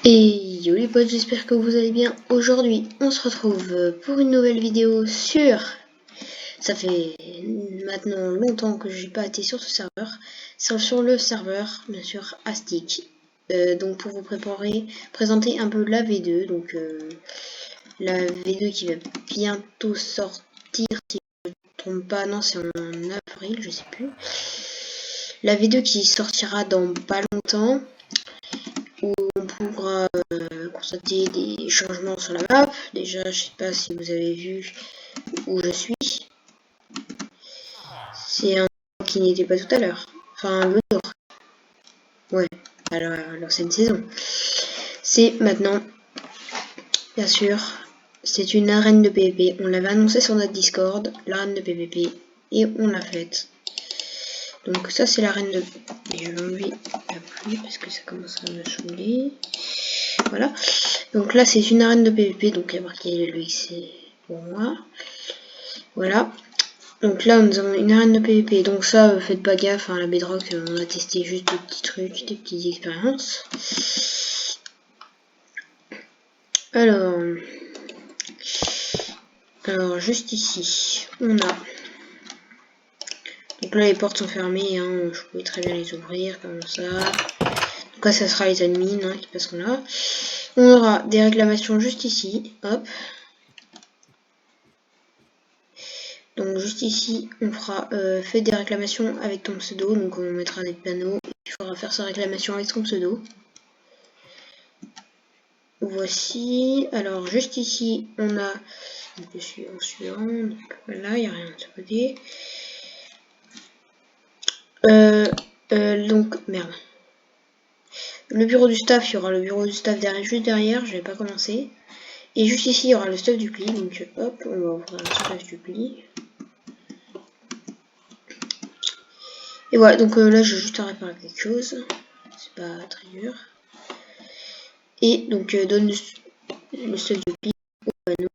Et yo les potes, j'espère que vous allez bien. Aujourd'hui, on se retrouve pour une nouvelle vidéo sur... Ça fait maintenant longtemps que j'ai pas été sur ce serveur. C'est sur le serveur, bien sûr, Astic. Donc pour vous présenter un peu la V2. Donc la V2 qui va bientôt sortir, si je ne me trompe pas. Non, c'est en avril, je sais plus. La V2 qui sortira dans pas longtemps. Où on pourra constater des changements sur la map. Déjà, je sais pas si vous avez vu où je suis. C'est un qui n'était pas tout à l'heure. Enfin, l'autre jour. Ouais, alors l'ancienne saison. C'est maintenant, bien sûr, c'est une arène de PvP. On l'avait annoncé sur notre Discord, l'arène de PvP, et on l'a faite. Donc ça, c'est l'arène de... Et je vais enlever la pluie parce que ça commence à me saouler. Voilà. Donc là, c'est une arène de PvP, donc il y a marqué le X pour moi. Voilà. Donc là, nous avons une arène de PvP. Donc ça, faites pas gaffe, hein, la bedrock, on a testé juste des petits trucs, des petites expériences. Alors juste ici, on a... Donc là, les portes sont fermées, hein, je pouvais très bien les ouvrir comme ça. Donc là, ça sera les admins hein, qui passeront là. On aura des réclamations juste ici, hop. Donc juste ici, on fera fait des réclamations avec ton pseudo. Donc on mettra des panneaux. Il faudra faire sa réclamation avec son pseudo. Voici. Alors juste ici, on a... Donc, je suis en suivant. Donc voilà, il n'y a rien de ce côté. Donc, merde. Le bureau du staff, il y aura le bureau du staff derrière, juste derrière. Je n'ai pas commencé. Et juste ici, il y aura le stuff du pli. Donc hop, on va ouvrir le stuff du pli. Et voilà, donc là, j'ai juste à réparer quelque chose. C'est pas très dur. Et donc, donne le stuff du pli au panneau.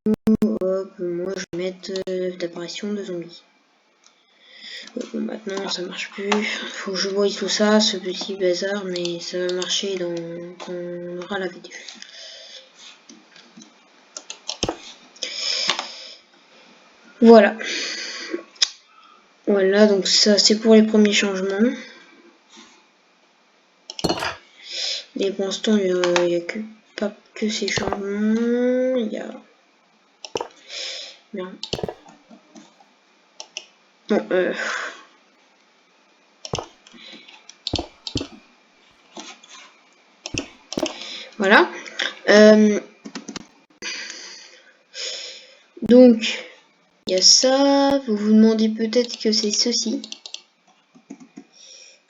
Hop, moi, je vais mettre d'apparition de zombies. Bon, maintenant, ça marche plus. Faut que je voie tout ça, ce petit bazar, mais ça va marcher quand on aura la vidéo. Voilà. Voilà, donc ça, c'est pour les premiers changements. Mais pour l'instant, il n'y a pas que ces changements. Il y a... Merde. Bon, voilà. Donc, il y a ça. Vous vous demandez peut-être que c'est ceci.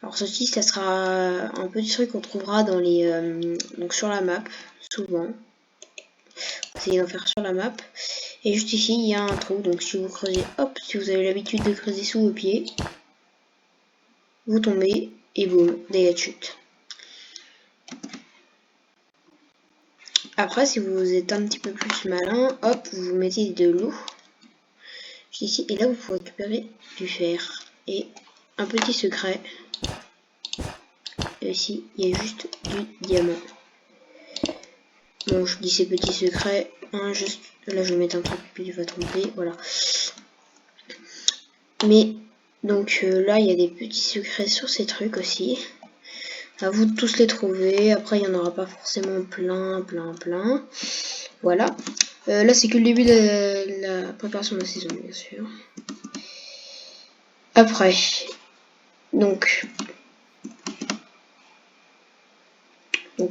Alors ceci, ça sera un petit truc qu'on trouvera dans les donc sur la map, souvent. Essayez d'en faire sur la map. Et juste ici, il y a un trou. Donc si vous creusez, hop, si vous avez l'habitude de creuser sous vos pieds, vous tombez et boum, dégâts de chute. Après, si vous êtes un petit peu plus malin, hop, vous mettez de l'eau ici et là vous pouvez récupérer du fer. Et un petit secret. Et ici, il y a juste du diamant. Bon, je dis ces petits secrets, hein, juste là je vais mettre un truc puis il va tromper, voilà. Mais donc là il y a des petits secrets sur ces trucs aussi. À vous de tous les trouver. Après il n'y en aura pas forcément plein. Voilà. Là c'est que le début de la préparation de la saison bien sûr. Après, donc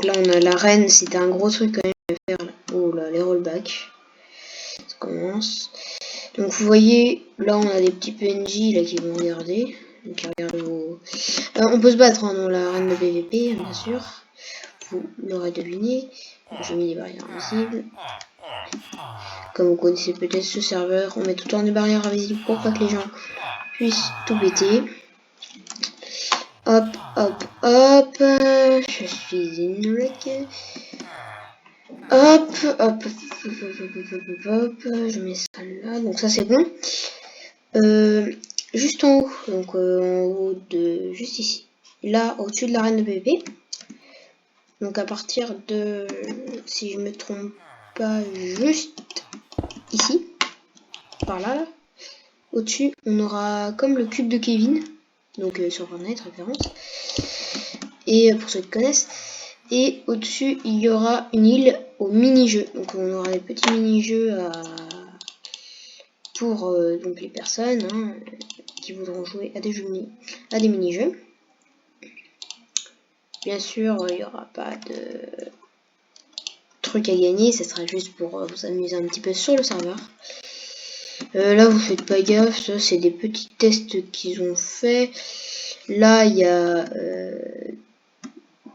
là on a l'arène, c'était un gros truc quand même à faire. Là. Oh là, les rollbacks. Ça commence. Donc vous voyez, là on a des petits PNJ là qui vont regarder. Donc regardez vos... on peut se battre hein, dans l'arène de PVP, bien sûr. Vous l'aurez deviné. J'ai mis des barrières invisibles. Comme vous connaissez peut-être ce serveur, on met tout le temps des barrières invisibles pour pas que les gens puissent tout péter. Hop, hop, hop. Je suis une mec. Hop, hop, hop, je mets ça là. Donc ça c'est bon. Juste en haut, donc en haut de juste ici. Là, au-dessus de l'arène de PvP, Donc à partir de, si je me trompe pas, juste ici, par là, au-dessus, on aura comme le cube de Kevin, donc sur Fortnite, référence, et pour ceux qui connaissent, et au-dessus, il y aura une île au mini-jeu, donc on aura des petits mini-jeux pour donc les personnes qui voudront jouer à des mini-jeux. Bien sûr, il n'y aura pas de truc à gagner, ça sera juste pour vous amuser un petit peu sur le serveur. Là, vous faites pas gaffe, ça c'est des petits tests qu'ils ont fait. Là, il y a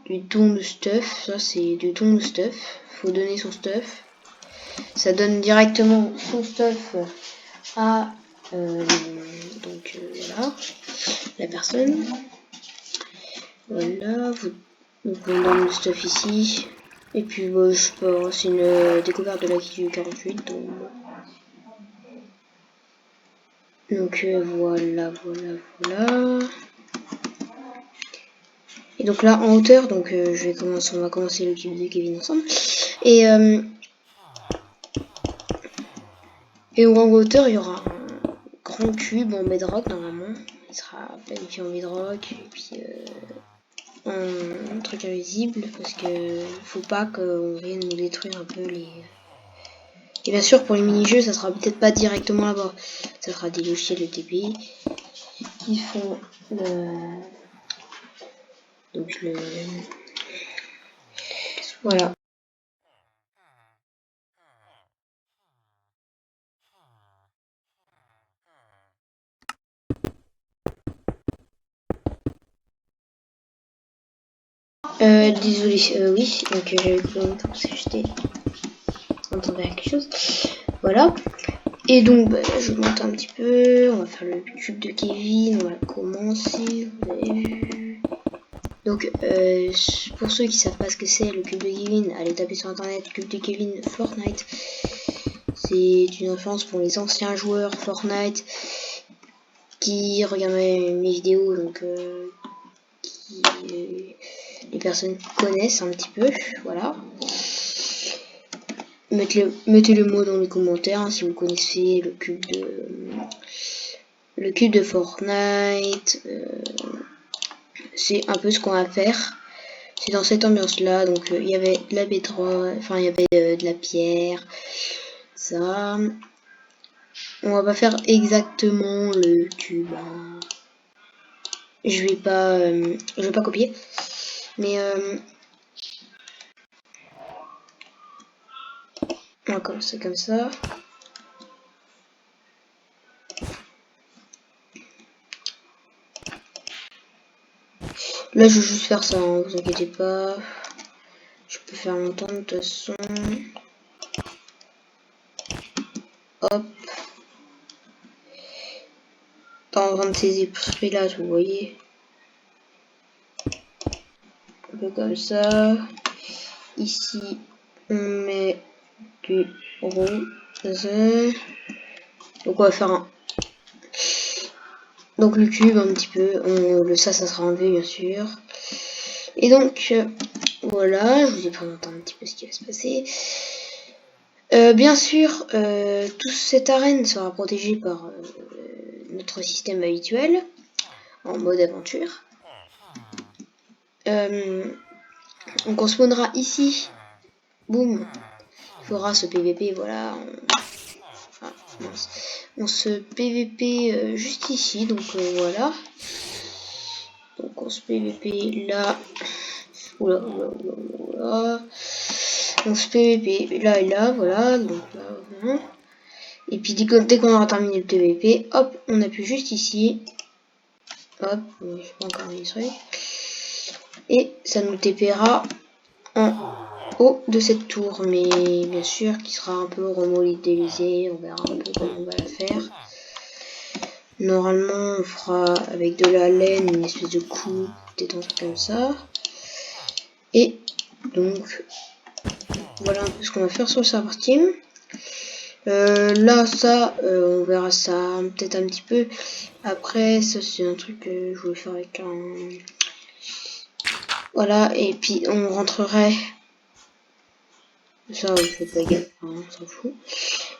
du don de stuff, ça c'est du don de stuff. Faut donner son stuff. Ça donne directement son stuff à voilà, la personne. Voilà, donc on donne le stuff ici. Et puis je sais pas, c'est une découverte de la du 48, donc voilà. Et donc là en hauteur, donc on va commencer le cube de Kevin ensemble. Et en hauteur, il y aura un grand cube en bedrock normalement. Il sera planifié en bedrock et puis un truc invisible parce que faut pas qu'on vienne nous détruire un peu les. Et bien sûr pour les mini-jeux, ça sera peut-être pas directement là-bas. Ça sera des logiciels de TPI qui font voilà. Désolé, oui, donc j'avais plus longtemps parce que j'étais en train de faire quelque chose. Voilà. Et donc, je monte un petit peu. On va faire le cube de Kevin. On va commencer. Vous avez vu. Donc, pour ceux qui savent pas ce que c'est le cube de Kevin, allez taper sur internet cube de Kevin Fortnite. C'est une référence pour les anciens joueurs Fortnite qui regardent mes vidéos, donc les personnes connaissent un petit peu, voilà. Mettez le mot dans les commentaires hein, si vous connaissez le cube de Fortnite. C'est un peu ce qu'on va faire. C'est dans cette ambiance là, donc il y avait de la bétroie, enfin il y avait de la pierre, ça. On va pas faire exactement le cube. Hein. Je vais pas copier, mais on va commencer comme ça. Là je vais juste faire ça, hein, vous inquiétez pas. Je peux faire longtemps de toute façon. Hop. Dans un de ces esprits là, vous voyez. Un peu comme ça. Ici, on met du rose. Donc on va faire un. Donc le cube un petit peu. Ça sera enlevé bien sûr. Et donc voilà, je vous ai présenté un petit peu ce qui va se passer. Bien sûr, toute cette arène sera protégée par notre système habituel en mode aventure. Donc on spawnera ici. Boum. Il faudra ce PVP, voilà. On se PVP juste ici, donc voilà. Donc on se PVP là. Oula. On se PVP là et là, voilà. Donc là, voilà. Et puis dès qu'on aura terminé le PVP, hop, on appuie juste ici. Hop, je ne sais pas encore enregistré. Et ça nous TPera en haut de cette tour, mais bien sûr qui sera un peu remodélisé, on verra un peu comment on va la faire. Normalement on fera avec de la laine une espèce de coupe, des trucs comme ça. Et donc voilà un peu ce qu'on va faire sur le serveur Steam. Là ça on verra ça peut-être un petit peu après. Ça c'est un truc que je voulais faire avec un Voilà, et puis on rentrerait. Ça, je fais pas gaffe, hein, on s'en fout.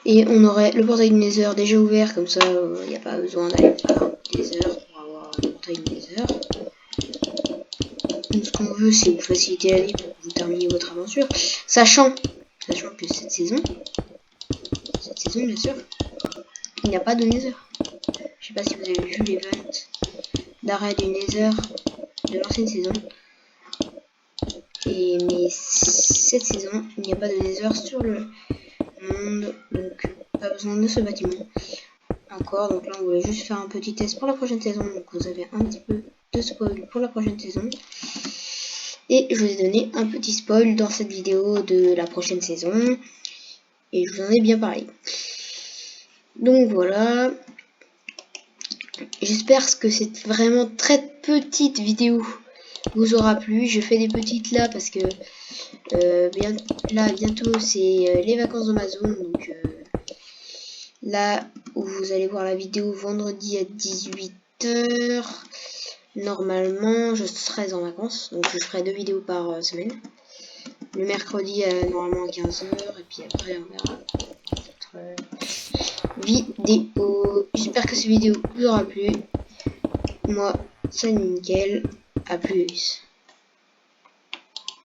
Et on aurait le portail du Nether déjà ouvert, comme ça, il n'y a pas besoin d'aller par des heures pour avoir le portail du Nether. Donc, ce qu'on veut, c'est vous faciliter la vie pour que vous terminiez votre aventure, sachant que cette saison, bien sûr, il n'y a pas de Nether. Je sais pas si vous avez vu l'event d'arrêt du Nether de l'ancienne saison. Mais cette saison, il n'y a pas de Nether sur le monde, donc pas besoin de ce bâtiment encore. Donc là, on voulait juste faire un petit test pour la prochaine saison. Donc vous avez un petit peu de spoil pour la prochaine saison. Et je vous ai donné un petit spoil dans cette vidéo de la prochaine saison. Et je vous en ai bien parlé. Donc voilà. J'espère que cette vraiment très petite vidéo vous aura plu. Je fais des petites là parce que bientôt c'est les vacances de ma zone. Donc là où vous allez voir la vidéo vendredi à 18 h. Normalement je serai en vacances. Donc je ferai 2 vidéos par semaine. Le mercredi normalement à 15 h. Et puis après on verra vidéo. J'espère que cette vidéo vous aura plu. Moi, c'est nickel. À plus.